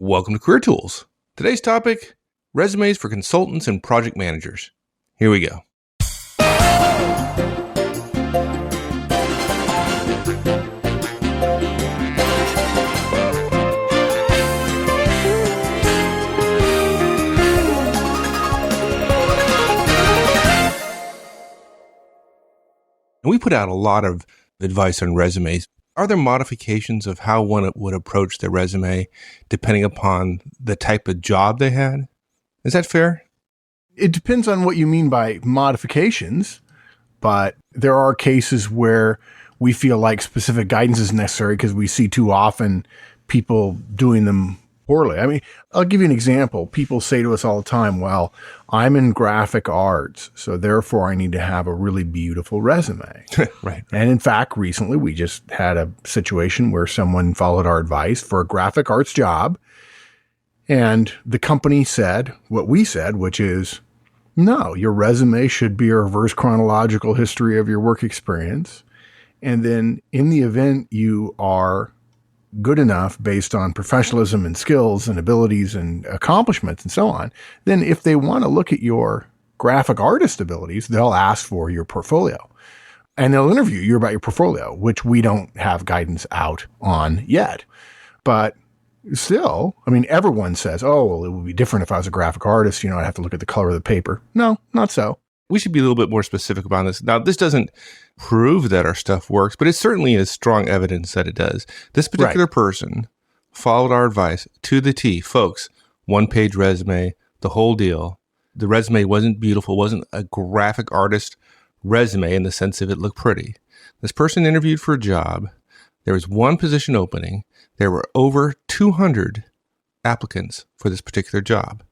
Welcome to Career Tools. Today's topic, resumes for consultants and project managers. Here we go. We put out a lot of advice on resumes. Are there modifications of how one would approach their resume depending upon the type of job they had? Is that fair? It depends on what you mean by modifications, but there are cases where we feel like specific guidance is necessary because we see too often people doing them poorly. I mean, I'll give you an example. People say to us all the time, well, I'm in graphic arts, so therefore I need to have a really beautiful resume. Right. And in fact, recently we just had a situation where someone followed our advice for a graphic arts job. And the company said what we said, which is, no, your resume should be a reverse chronological history of your work experience. And then in the event you are good enough based on professionalism and skills and abilities and accomplishments and so on, then if they want to look at your graphic artist abilities, they'll ask for your portfolio. And they'll interview you about your portfolio, which we don't have guidance out on yet. But still, I mean, everyone says, oh, well, it would be different if I was a graphic artist. I'd have to look at the color of the paper. No, not so. We should be a little bit more specific about this. Now, this doesn't prove that our stuff works, but it certainly is strong evidence that it does. This particular person followed our advice to the T. Folks, one-page resume, the whole deal. The resume wasn't beautiful, wasn't a graphic artist resume in the sense of it looked pretty. This person interviewed for a job. There was one position opening. There were over 200 applicants for this particular job.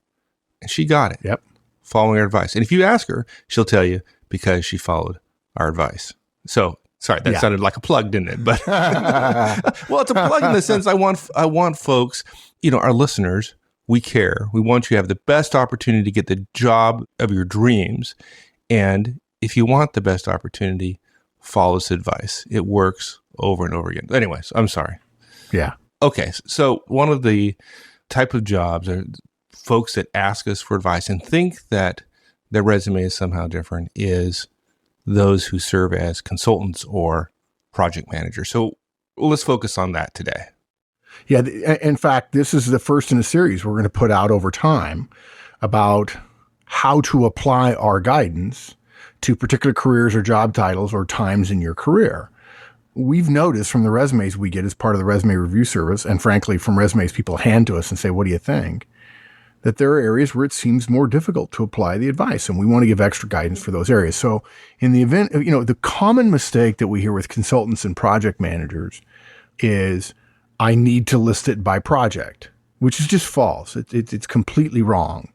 And she got it. Yep. Following our advice. And if you ask her, she'll tell you because she followed our advice. So, sorry, that sounded like a plug, didn't it? But well, it's a plug in the sense I want folks, our listeners, we care. We want you to have the best opportunity to get the job of your dreams. And if you want the best opportunity, follow this advice. It works over and over again. Anyways, I'm sorry. Yeah. Okay. So one of the type of jobs are folks that ask us for advice and think that their resume is somehow different is those who serve as consultants or project managers. So let's focus on that today. Yeah. In fact, this is the first in a series we're going to put out over time about how to apply our guidance to particular careers or job titles or times in your career. We've noticed from the resumes we get as part of the resume review service, and frankly, from resumes people hand to us and say, what do you think? That there are areas where it seems more difficult to apply the advice, and we want to give extra guidance for those areas. So in the event, the common mistake that we hear with consultants and project managers is, I need to list it by project, which is just false. It's completely wrong.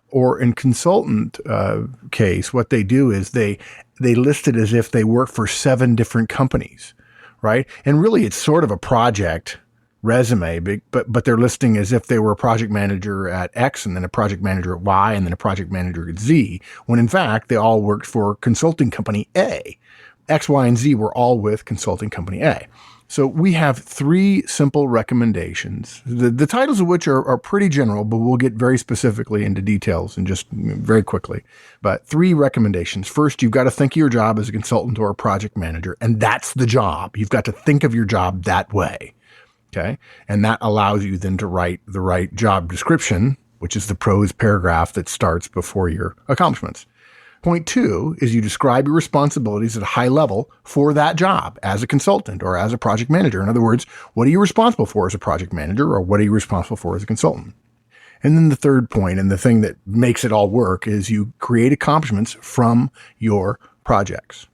Or in consultant case, what they do is they list it as if they work for 7 different companies, right? And really, it's sort of a project resume, but they're listing as if they were a project manager at X and then a project manager at Y and then a project manager at Z, when in fact, they all worked for consulting company A. X, Y, and Z were all with consulting company A. So we have 3 simple recommendations, the titles of which are pretty general, but we'll get very specifically into details and just very quickly. But 3 recommendations. First, you've got to think of your job as a consultant or a project manager, and that's the job. You've got to think of your job that way. Okay. And that allows you then to write the right job description, which is the prose paragraph that starts before your accomplishments. Point 2 is you describe your responsibilities at a high level for that job as a consultant or as a project manager. In other words, what are you responsible for as a project manager, or what are you responsible for as a consultant? And then the third point, and the thing that makes it all work, is you create accomplishments from your projects.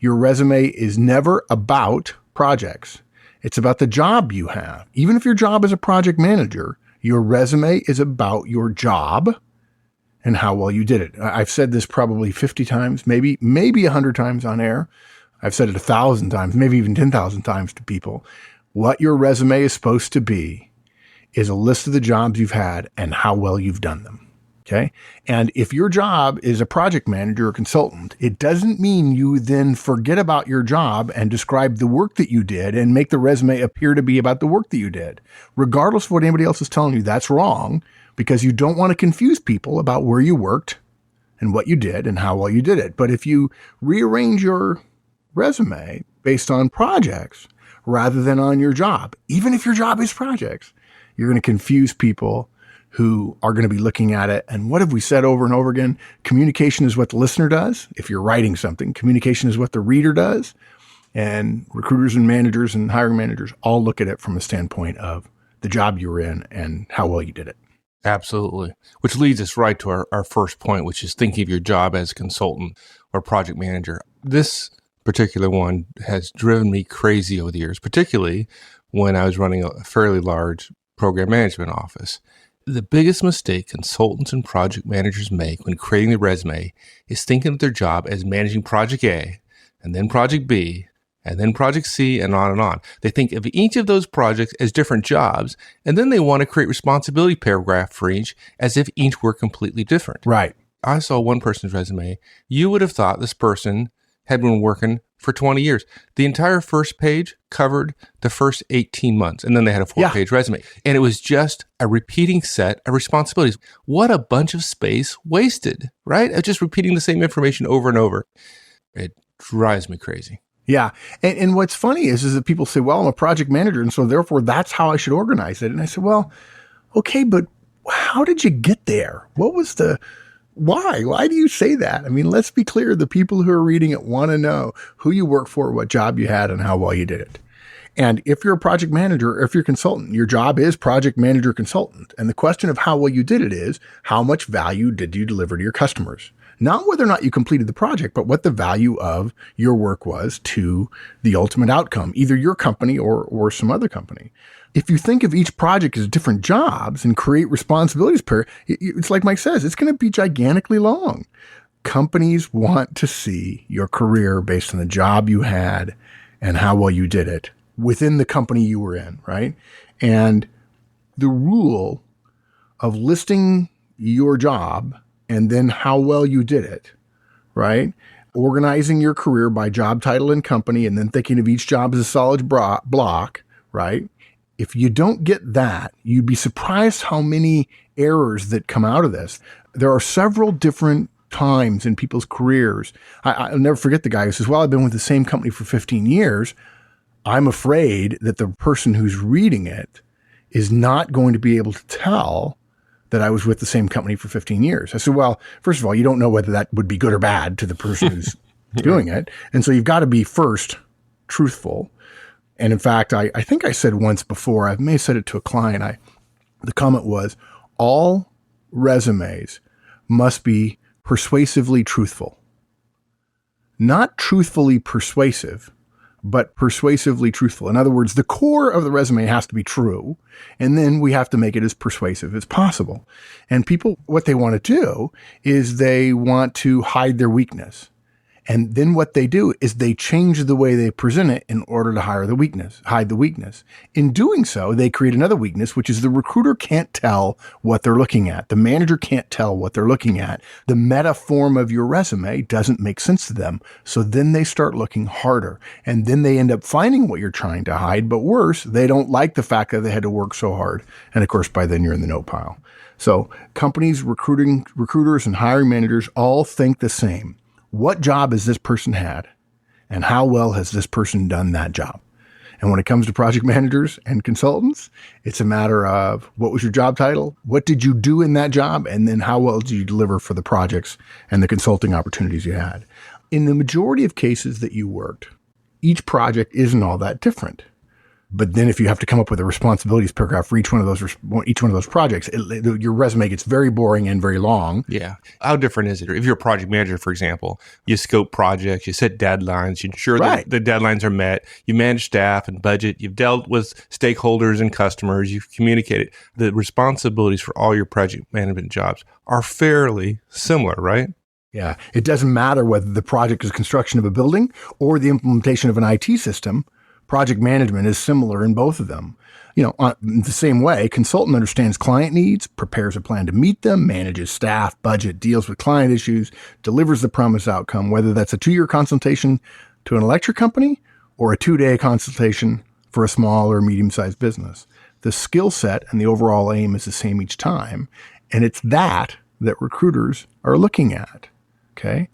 Your resume is never about projects. It's about the job you have. Even if your job is a project manager, your resume is about your job and how well you did it. I've said this probably 50 times, maybe 100 times on air. I've said it 1,000 times, maybe even 10,000 times to people. What your resume is supposed to be is a list of the jobs you've had and how well you've done them. Okay. And if your job is a project manager or consultant, it doesn't mean you then forget about your job and describe the work that you did and make the resume appear to be about the work that you did. Regardless of what anybody else is telling you, that's wrong, because you don't want to confuse people about where you worked and what you did and how well you did it. But if you rearrange your resume based on projects rather than on your job, even if your job is projects, you're going to confuse people who are going to be looking at it. And what have we said over and over again? Communication is what the listener does. If you're writing something, communication is what the reader does. And recruiters and managers and hiring managers all look at it from the standpoint of the job you were in and how well you did it. Absolutely. Which leads us right to our first point, which is thinking of your job as a consultant or project manager. This particular one has driven me crazy over the years, particularly when I was running a fairly large program management office. The biggest mistake consultants and project managers make when creating the resume is thinking of their job as managing project A, and then project B, and then project C, and on and on. They think of each of those projects as different jobs, and then they want to create responsibility paragraph for each as if each were completely different. Right. I saw one person's resume. You would have thought this person had been working for 20 years. The entire first page covered the first 18 months, and then they had a 4-page resume. And it was just a repeating set of responsibilities. What a bunch of space wasted, right? Of just repeating the same information over and over. It drives me crazy. Yeah. And what's funny is that people say, well, I'm a project manager, and so therefore that's how I should organize it. And I said, well, okay, but how did you get there? What was why? Why do you say that? I mean, let's be clear. The people who are reading it want to know who you work for, what job you had, and how well you did it. And if you're a project manager, or if you're a consultant, your job is project manager consultant. And the question of how well you did it is, how much value did you deliver to your customers? Not whether or not you completed the project, but what the value of your work was to the ultimate outcome, either your company or some other company. If you think of each project as different jobs and create responsibilities it's like Mike says, it's going to be gigantically long. Companies want to see your career based on the job you had and how well you did it within the company you were in, right? And the rule of listing your job and then how well you did it, right? Organizing your career by job title and company, and then thinking of each job as a solid block, right? If you don't get that, you'd be surprised how many errors that come out of this. There are several different times in people's careers. I'll never forget the guy who says, well, I've been with the same company for 15 years. I'm afraid that the person who's reading it is not going to be able to tell that I was with the same company for 15 years. I said, well, first of all, you don't know whether that would be good or bad to the person who's doing it. And so you've got to be first truthful. And in fact, I think I said once before, I may have said it to a client, the comment was, all resumes must be persuasively truthful. Not truthfully persuasive, but persuasively truthful. In other words, the core of the resume has to be true, and then we have to make it as persuasive as possible. And people, what they want to do is they want to hide their weakness. And then what they do is they change the way they present it in order to hide the weakness. In doing so, they create another weakness, which is the recruiter can't tell what they're looking at. The manager can't tell what they're looking at. The meta form of your resume doesn't make sense to them. So then they start looking harder, and then they end up finding what you're trying to hide. But worse, they don't like the fact that they had to work so hard. And of course, by then you're in the note pile. So companies, recruiters and hiring managers all think the same. What job has this person had, and how well has this person done that job? And when it comes to project managers and consultants, it's a matter of what was your job title? What did you do in that job? And then how well did you deliver for the projects and the consulting opportunities you had? In the majority of cases that you worked, each project isn't all that different. But then if you have to come up with a responsibilities paragraph for each one of those projects, your resume gets very boring and very long. Yeah. How different is it? If you're a project manager, for example, you scope projects, you set deadlines, you ensure that the deadlines are met, you manage staff and budget, you've dealt with stakeholders and customers, you've communicated. The responsibilities for all your project management jobs are fairly similar, right? Yeah. It doesn't matter whether the project is construction of a building or the implementation of an IT system. Project management is similar in both of them. In the same way, consultant understands client needs, prepares a plan to meet them, manages staff, budget, deals with client issues, delivers the promised outcome, whether that's a 2-year consultation to an electric company or a 2-day consultation for a small or medium-sized business. The skill set and the overall aim is the same each time, and it's that recruiters are looking at, okay?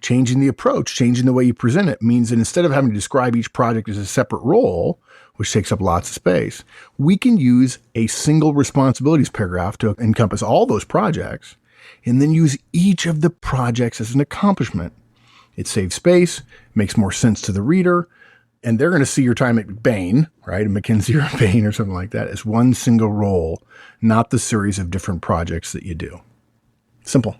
Changing the approach, changing the way you present it means that instead of having to describe each project as a separate role, which takes up lots of space, we can use a single responsibilities paragraph to encompass all those projects and then use each of the projects as an accomplishment. It saves space, makes more sense to the reader, and they're going to see your time at Bain, right, at McKinsey or Bain or something like that, as one single role, not the series of different projects that you do. Simple.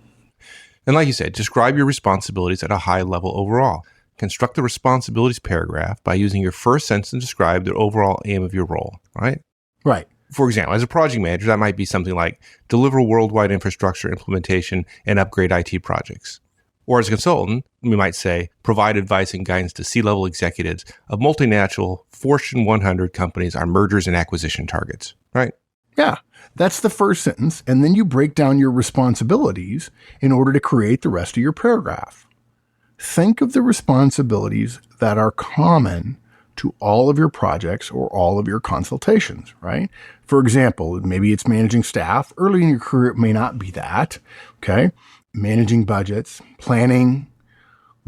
And like you said, describe your responsibilities at a high level overall. Construct the responsibilities paragraph by using your first sentence to describe the overall aim of your role, right? Right. For example, as a project manager, that might be something like deliver worldwide infrastructure implementation and upgrade IT projects. Or as a consultant, we might say provide advice and guidance to C-level executives of multinational Fortune 100 companies on mergers and acquisition targets, right? Yeah, that's the first sentence. And then you break down your responsibilities in order to create the rest of your paragraph. Think of the responsibilities that are common to all of your projects or all of your consultations, right? For example, maybe it's managing staff. Early in your career, it may not be that, okay? Managing budgets, planning,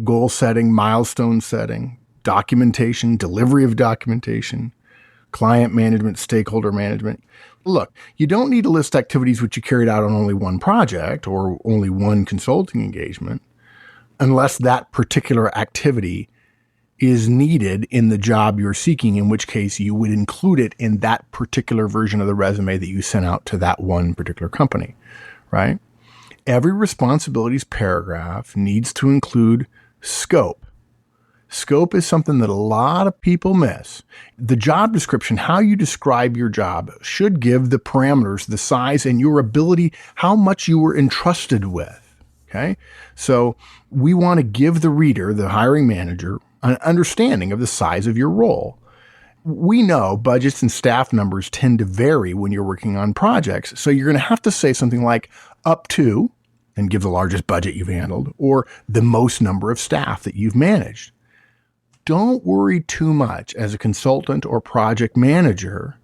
goal setting, milestone setting, documentation, delivery of documentation, client management, stakeholder management. Look, you don't need to list activities which you carried out on only one project or only one consulting engagement, unless that particular activity is needed in the job you're seeking, in which case you would include it in that particular version of the resume that you sent out to that one particular company, right? Every responsibilities paragraph needs to include scope. Scope is something that a lot of people miss. The job description, how you describe your job, should give the parameters, the size, and your ability, how much you were entrusted with. Okay, so we want to give the reader, the hiring manager, an understanding of the size of your role. We know budgets and staff numbers tend to vary when you're working on projects. So you're going to have to say something like up to, and give the largest budget you've handled, or the most number of staff that you've managed. Don't worry too much as a consultant or project manager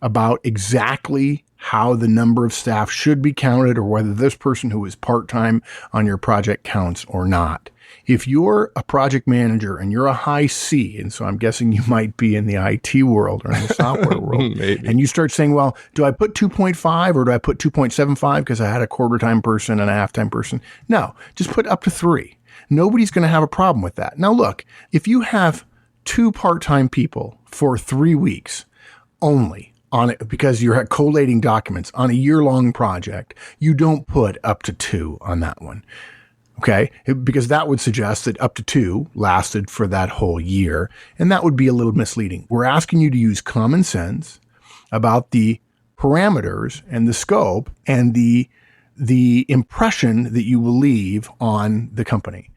about exactly how the number of staff should be counted or whether this person who is part-time on your project counts or not. If you're a project manager and you're a high C, and so I'm guessing you might be in the IT world or in the software world, and you start saying, well, do I put 2.5 or do I put 2.75 because I had a quarter-time person and a half-time person? No, just put up to 3. Nobody's going to have a problem with that. Now, look, if you have 2 part-time people for 3 weeks only, on it because you're collating documents on a year-long project, you don't put up to 2 on that one. Okay? Because that would suggest that up to 2 lasted for that whole year, and that would be a little misleading. We're asking you to use common sense about the parameters and the scope and the impression that you will leave on the company.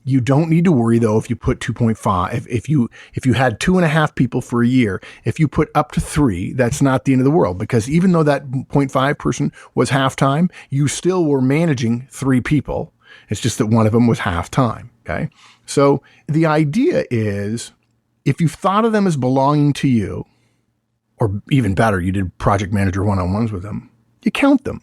You don't need to worry, though, if you put 2.5. If you had 2.5 people for a year, if you put up to 3, that's not the end of the world, because even though that 0.5 person was half-time, you still were managing 3 people. It's just that one of them was half-time, okay? So the idea is, if you've thought of them as belonging to you, or even better, you did project manager one-on-ones with them, you count them.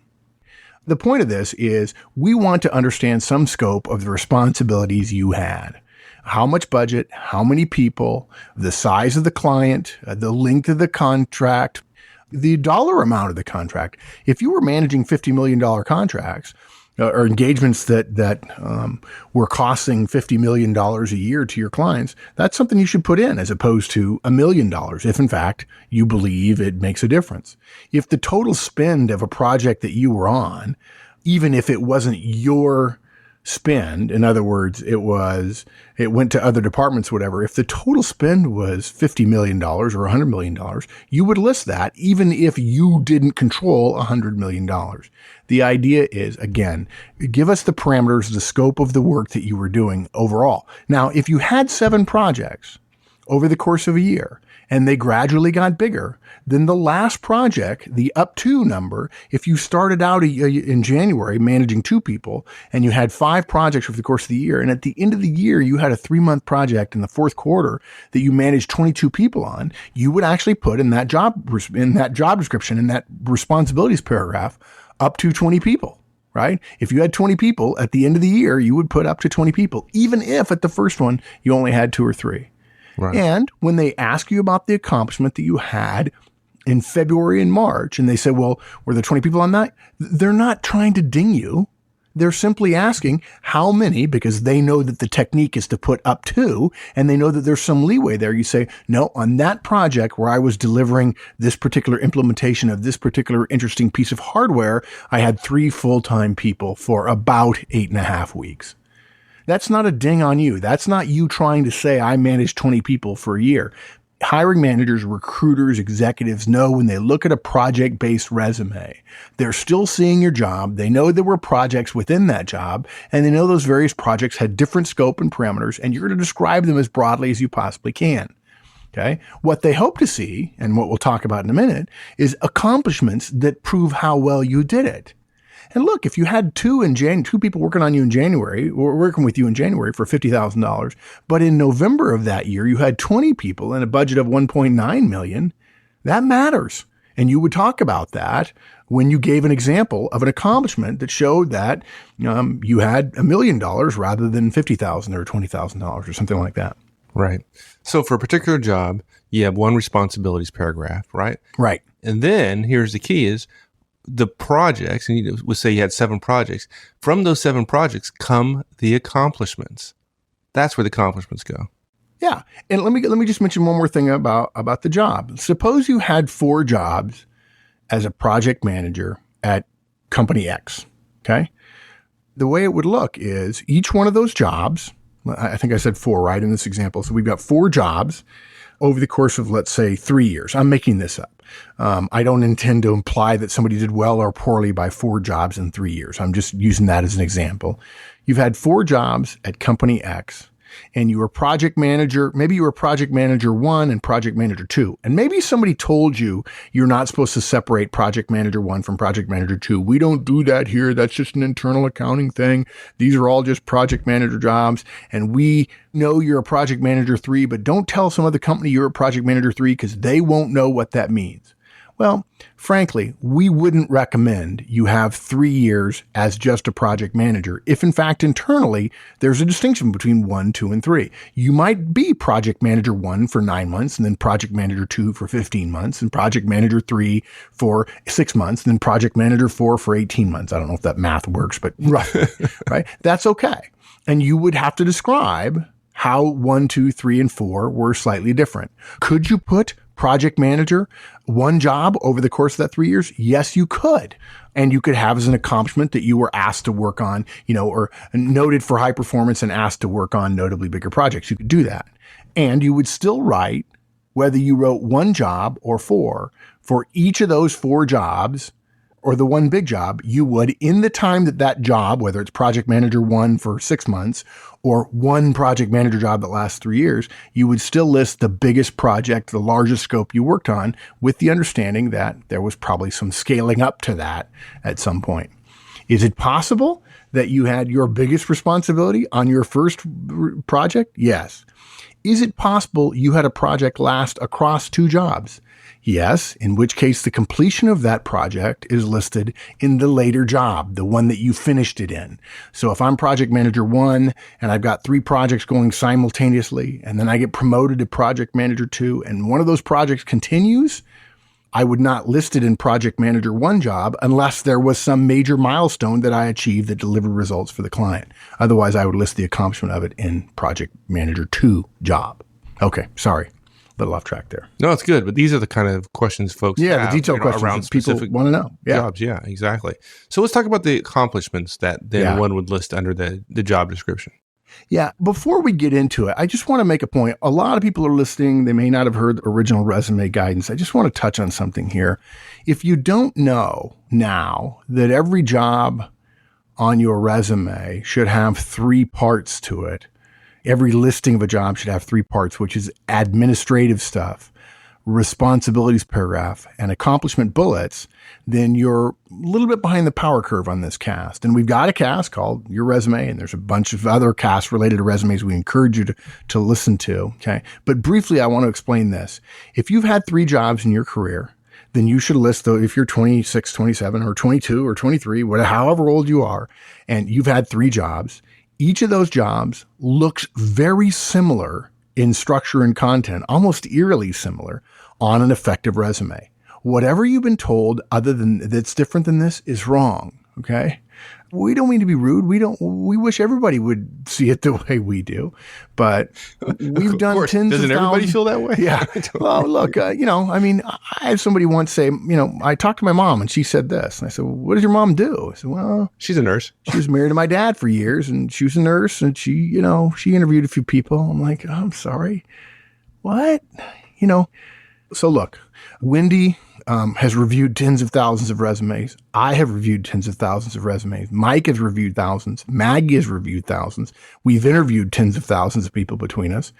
The point of this is we want to understand some scope of the responsibilities you had. How much budget, how many people, the size of the client, the length of the contract, the dollar amount of the contract. If you were managing $50 million contracts or engagements that were costing $50 million a year to your clients, that's something you should put in as opposed to $1 million, if in fact you believe it makes a difference. If the total spend of a project that you were on, even if it wasn't your spend, in other words, it went to other departments, whatever, if the total spend was $50 million or $100 million, you would list that even if you didn't control $100 million. The idea is, again, give us the parameters, the scope of the work that you were doing overall. Now, if you had 7 projects over the course of a year, and they gradually got bigger, then the last project, the up to number, if you started out in January managing 2 people and you had 5 projects over the course of the year, and at the end of the year you had a 3-month project in the fourth quarter that you managed 22 people on, you would actually put in that job description, in that responsibilities paragraph, up to 20 people. Right? If you had 20 people at the end of the year, you would put up to 20 people, even if at the first one you only had 2 or 3. Right. And when they ask you about the accomplishment that you had in February and March, and they say, well, were there 20 people on that? They're not trying to ding you. They're simply asking how many, because they know that the technique is to put up to, and they know that there's some leeway there. You say, no, on that project where I was delivering this particular implementation of this particular interesting piece of hardware, I had 3 full-time people for about 8.5 weeks. That's not a ding on you. That's not you trying to say I managed 20 people for a year. Hiring managers, recruiters, executives know when they look at a project-based resume, they're still seeing your job. They know there were projects within that job, and they know those various projects had different scope and parameters, and you're going to describe them as broadly as you possibly can. Okay. What they hope to see, and what we'll talk about in a minute, is accomplishments that prove how well you did it. And look, if you had 2 people working on you in January, or working with you in January for $50,000, but in November of that year, you had 20 people and a budget of $1.9 million, that matters. And you would talk about that when you gave an example of an accomplishment that showed that you had $1 million rather than $50,000 or $20,000 or something like that. Right. So for a particular job, you have one responsibilities paragraph, right? Right. And then here's the key is, the projects, and you would say you had 7 projects. From those 7 projects come the accomplishments. That's where the accomplishments go. Yeah. And let me just mention one more thing about the job. Suppose you had 4 jobs as a project manager at company X. Okay. The way it would look is each one of those jobs, I think I said 4, right, in this example. So we've got 4 jobs over the course of, let's say, 3 years. I'm making this up. I don't intend to imply that somebody did well or poorly by 4 jobs in 3 years. I'm just using that as an example. You've had 4 jobs at company X, and you were project manager. Maybe you were project manager 1 and project manager 2. And maybe somebody told you you're not supposed to separate project manager 1 from project manager 2. We don't do that here. That's just an internal accounting thing. These are all just project manager jobs. And we know you're a project manager 3, but don't tell some other company you're a project manager 3 because they won't know what that means. Well, frankly, we wouldn't recommend you have 3 years as just a project manager if, in fact, internally, there's a distinction between 1, 2, and 3. You might be project manager 1 for 9 months, and then project manager 2 for 15 months, and project manager 3 for 6 months, and then project manager 4 for 18 months. I don't know if that math works, but roughly, right? That's okay. And you would have to describe how 1, 2, 3, and 4 were slightly different. Could you put project manager 1 job over the course of that 3 years? Yes, you could. And you could have as an accomplishment that you were asked to work on, or noted for high performance and asked to work on notably bigger projects. You could do that. And you would still write, whether you wrote 1 job or 4, for each of those 4 jobs or the 1 big job, you would, in the time that job, whether it's project manager 1 for 6 months or 1 project manager job that lasts 3 years, you would still list the biggest project, the largest scope you worked on, with the understanding that there was probably some scaling up to that at some point. Is it possible that you had your biggest responsibility on your first project? Yes. Is it possible you had a project last across 2 jobs? Yes, in which case the completion of that project is listed in the later job, the one that you finished it in. So if I'm project manager 1 and I've got 3 projects going simultaneously, and then I get promoted to project manager 2, and one of those projects continues, I would not list it in project manager 1 job unless there was some major milestone that I achieved that delivered results for the client. Otherwise, I would list the accomplishment of it in project manager 2 job. Okay, sorry. Little off track there. No, it's good. But these are the kind of questions folks have, the detailed questions around specific want to know. jobs. Yeah, exactly. So let's talk about the accomplishments that then one would list under the job description. Yeah. Before we get into it, I just want to make a point. A lot of people are listening. They may not have heard the original resume guidance. I just want to touch on something here. If you don't know now that every job on your resume should have 3 parts to it, Every listing of a job should have 3 parts, which is administrative stuff, responsibilities paragraph, and accomplishment bullets. Then you're a little bit behind the power curve on this cast. And we've got a cast called Your Resume, and there's a bunch of other casts related to resumes we encourage you to listen to. Okay. But briefly, I want to explain this. If you've had 3 jobs in your career, then you should list those. If you're 26, 27, or 22, or 23, whatever, however old you are, and you've had 3 jobs, each of those jobs looks very similar in structure and content, almost eerily similar on an effective resume. Whatever you've been told other than that's different than this is wrong. Okay. We don't mean to be rude. We wish everybody would see it the way we do, but we've done tens of thousands. Doesn't everybody feel that way? Yeah. Well, look, I had somebody once say, I talked to my mom and she said this. And I said, well, what does your mom do? I said, well, she's a nurse. She was married to my dad for years and she was a nurse and she interviewed a few people. I'm like, oh, I'm sorry. What? So look, Wendy has reviewed tens of thousands of resumes. I have reviewed tens of thousands of resumes. Mike has reviewed thousands. Maggie has reviewed thousands. We've interviewed tens of thousands of people between us.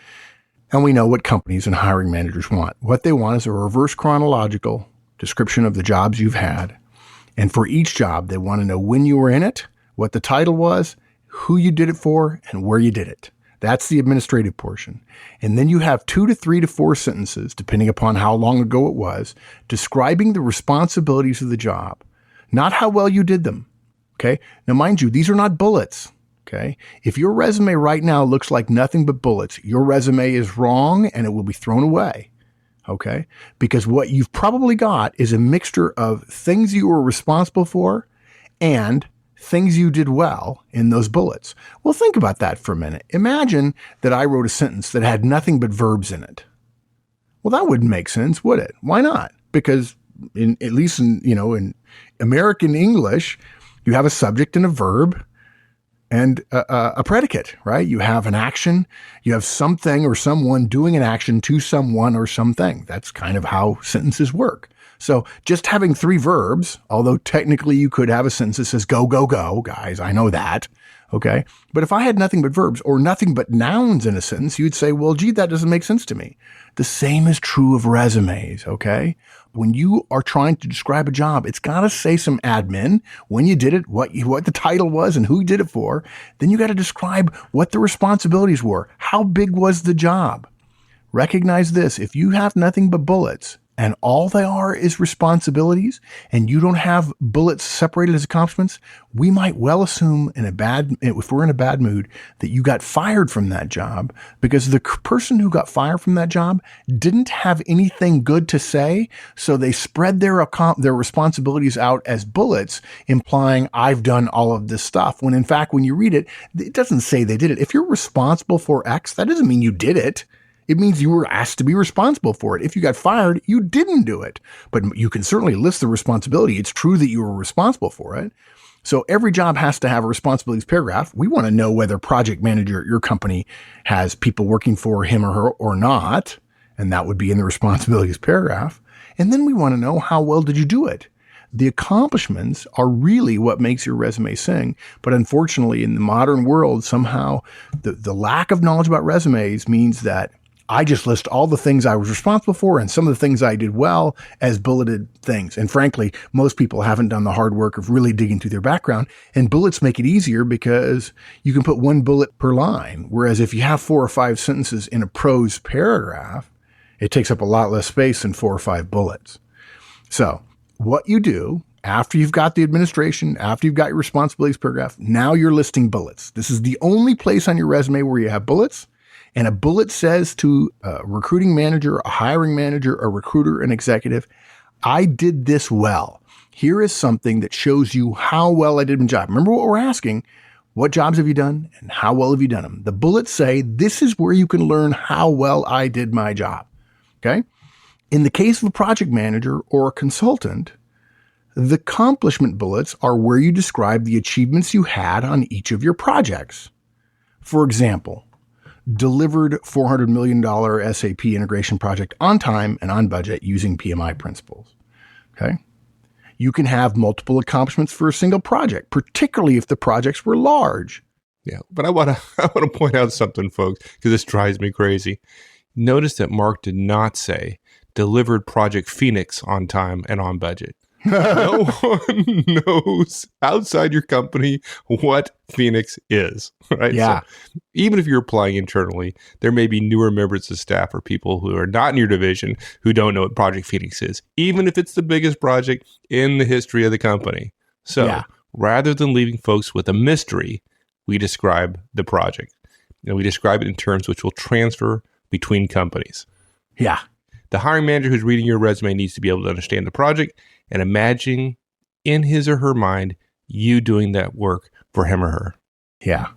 And we know what companies and hiring managers want. What they want is a reverse chronological description of the jobs you've had. And for each job, they want to know when you were in it, what the title was, who you did it for, and where you did it. That's the administrative portion. And then you have 2 to 3 to 4 sentences, depending upon how long ago it was, describing the responsibilities of the job, not how well you did them. Okay. Now, mind you, these are not bullets. Okay. If your resume right now looks like nothing but bullets, your resume is wrong and it will be thrown away. Okay. Because what you've probably got is a mixture of things you were responsible for and things you did well in those bullets. Well, think about that for a minute. Imagine that I wrote a sentence that had nothing but verbs in it. Well, that wouldn't make sense, would it? Why not? Because at least in American English, you have a subject and a verb and a predicate, right? You have an action, you have something or someone doing an action to someone or something. That's kind of how sentences work. So just having 3 verbs, although technically you could have a sentence that says go, go, go, guys, I know that. Okay. But if I had nothing but verbs or nothing but nouns in a sentence, you'd say, well, gee, that doesn't make sense to me. The same is true of resumes. Okay. When you are trying to describe a job, it's got to say some admin, when you did it, what the title was and who you did it for. Then you got to describe what the responsibilities were. How big was the job? Recognize this. If you have nothing but bullets, and all they are is responsibilities, and you don't have bullets separated as accomplishments, we might well assume if we're in a bad mood, that you got fired from that job because the person who got fired from that job didn't have anything good to say, so they spread their responsibilities out as bullets, implying I've done all of this stuff. When in fact, when you read it, it doesn't say they did it. If you're responsible for X, that doesn't mean you did it. It means you were asked to be responsible for it. If you got fired, you didn't do it. But you can certainly list the responsibility. It's true that you were responsible for it. So every job has to have a responsibilities paragraph. We want to know whether project manager at your company has people working for him or her or not. And that would be in the responsibilities paragraph. And then we want to know how well did you do it? The accomplishments are really what makes your resume sing. But unfortunately, in the modern world, somehow the lack of knowledge about resumes means that I just list all the things I was responsible for and some of the things I did well as bulleted things. And frankly, most people haven't done the hard work of really digging through their background. And bullets make it easier because you can put 1 bullet per line. Whereas if you have 4 or 5 sentences in a prose paragraph, it takes up a lot less space than 4 or 5 bullets. So what you do after you've got the administration, after you've got your responsibilities paragraph, now you're listing bullets. This is the only place on your resume where you have bullets. And a bullet says to a recruiting manager, a hiring manager, a recruiter, an executive, I did this well. Here is something that shows you how well I did my job. Remember what we're asking? What jobs have you done and how well have you done them? The bullets say, this is where you can learn how well I did my job. Okay. In the case of a project manager or a consultant, the accomplishment bullets are where you describe the achievements you had on each of your projects. For example, delivered $400 million SAP integration project on time and on budget using PMI principles. Okay. You can have multiple accomplishments for a single project, particularly if the projects were large. Yeah, but I want to point out something, folks, because this drives me crazy. Notice that Mark did not say delivered Project Phoenix on time and on budget. No one knows outside your company what Phoenix is, right? Yeah. So even if you're applying internally, there may be newer members of staff or people who are not in your division who don't know what Project Phoenix is, even if it's the biggest project in the history of the company. So rather than leaving folks with a mystery, we describe the project. We describe it in terms which will transfer between companies. Yeah. The hiring manager who's reading your resume needs to be able to understand the project and imagine in his or her mind you doing that work for him or her. Yeah.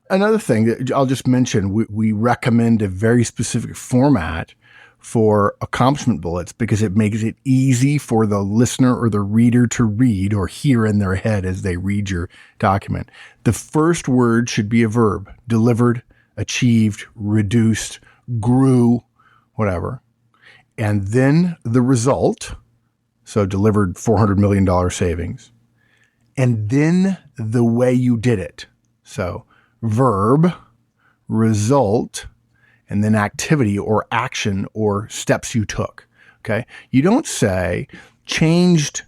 Another thing that I'll just mention, we recommend a very specific format for accomplishment bullets because it makes it easy for the listener or the reader to read or hear in their head as they read your document. The first word should be a verb: delivered, achieved, reduced, grew, whatever. And then the result, so delivered $400 million savings. And then the way you did it. So verb, result, and then activity or action or steps you took. Okay. You don't say changed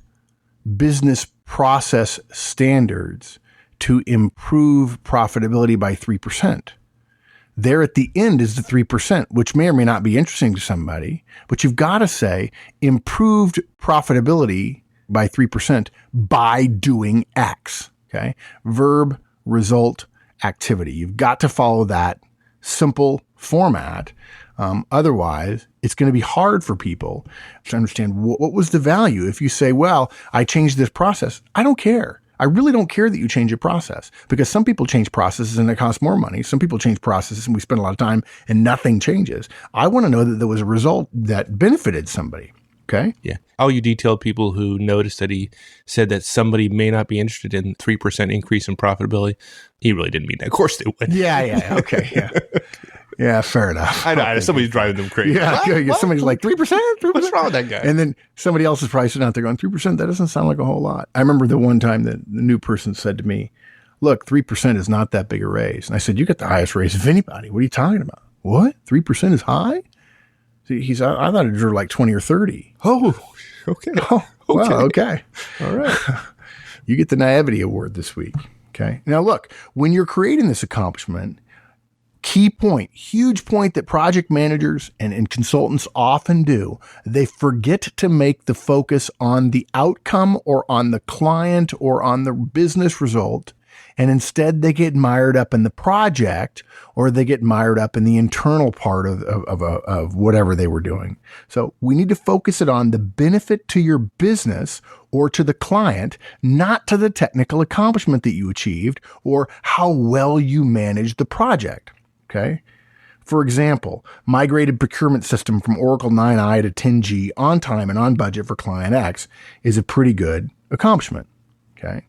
business process standards to improve profitability by 3%. There at the end is the 3%, which may or may not be interesting to somebody, but you've got to say improved profitability by 3% by doing X. Okay. Verb, result, activity. You've got to follow that simple format. Otherwise, it's going to be hard for people to understand what was the value. If you say, well, I changed this process, I don't care. I really don't care that you change your process because some people change processes and it costs more money. Some people change processes and we spend a lot of time and nothing changes. I want to know that there was a result that benefited somebody. Okay. Yeah. Oh, you detailed people who noticed that he said that somebody may not be interested in 3% increase in profitability. He really didn't mean that. Of course they would. Yeah. Okay. Yeah. Yeah, fair enough. I know. Somebody's driving them crazy. Yeah, somebody's like 3%? What's wrong with that guy? And then somebody else is probably sitting out there going, 3%? That doesn't sound like a whole lot. I remember the one time that the new person said to me, look, 3% is not that big a raise. And I said, you get the highest raise of anybody. What are you talking about? What? 3% is high? I thought it drew like 20 or 30. Oh, okay. Oh, well, okay. All right. You get the naivety award this week. Okay. Now look, when you're creating this accomplishment, key point, huge point that project managers and consultants often do, they forget to make the focus on the outcome or on the client or on the business result. And instead they get mired up in the project or they get mired up in the internal part of whatever they were doing. So we need to focus it on the benefit to your business or to the client, not to the technical accomplishment that you achieved or how well you managed the project. Okay. For example, migrated procurement system from Oracle 9i to 10G on time and on budget for client X is a pretty good accomplishment. Okay.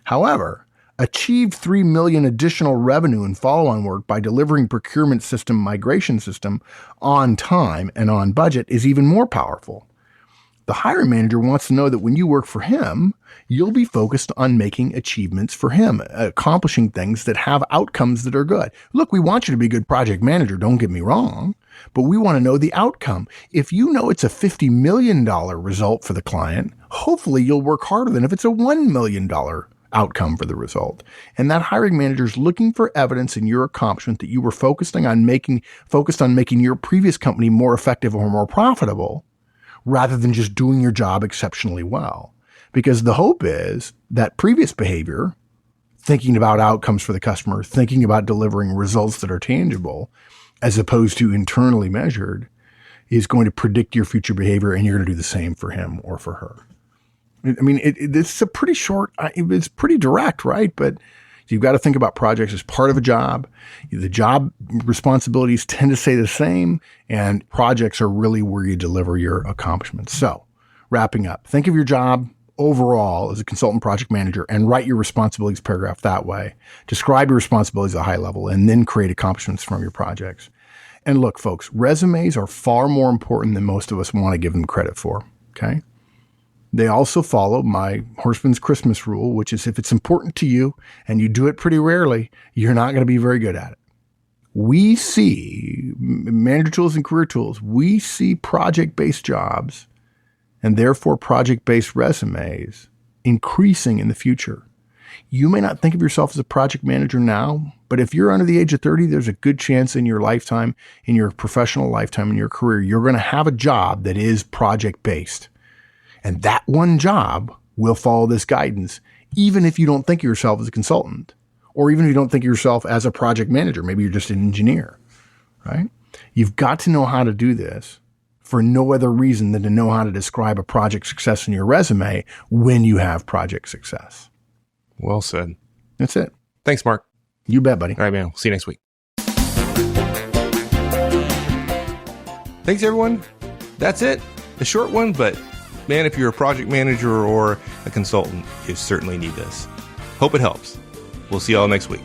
However, achieved $3 million additional revenue in follow-on work by delivering procurement system migration system on time and on budget is even more powerful. The hiring manager wants to know that when you work for him, you'll be focused on making achievements for him, accomplishing things that have outcomes that are good. Look, we want you to be a good project manager, don't get me wrong, but we want to know the outcome. If you know it's a $50 million result for the client, hopefully you'll work harder than if it's a $1 million outcome for the result. And that hiring manager is looking for evidence in your accomplishment that you were focused on making your previous company more effective or more profitable, rather than just doing your job exceptionally well. Because the hope is that previous behavior, thinking about outcomes for the customer, thinking about delivering results that are tangible, as opposed to internally measured, is going to predict your future behavior, and you're going to do the same for him or for her. I mean, it's a pretty short, it's pretty direct, right? But you've got to think about projects as part of a job. The job responsibilities tend to stay the same, and projects are really where you deliver your accomplishments. So, wrapping up, think of your job overall as a consultant project manager and write your responsibilities paragraph that way. Describe your responsibilities at a high level and then create accomplishments from your projects. And look, folks, resumes are far more important than most of us want to give them credit for, okay? They also follow my Horseman's Christmas rule, which is if it's important to you and you do it pretty rarely, you're not going to be very good at it. We see manager tools and career tools. We see project-based jobs and therefore project-based resumes increasing in the future. You may not think of yourself as a project manager now, but if you're under the age of 30, there's a good chance in your lifetime, in your professional lifetime, in your career, you're going to have a job that is project-based. And that one job will follow this guidance, even if you don't think of yourself as a consultant, or even if you don't think of yourself as a project manager. Maybe you're just an engineer, right? You've got to know how to do this for no other reason than to know how to describe a project success in your resume when you have project success. Well said. That's it. Thanks, Mark. You bet, buddy. All right, man. We'll see you next week. Thanks, everyone. That's it. A short one, but man, if you're a project manager or a consultant, you certainly need this. Hope it helps. We'll see you all next week.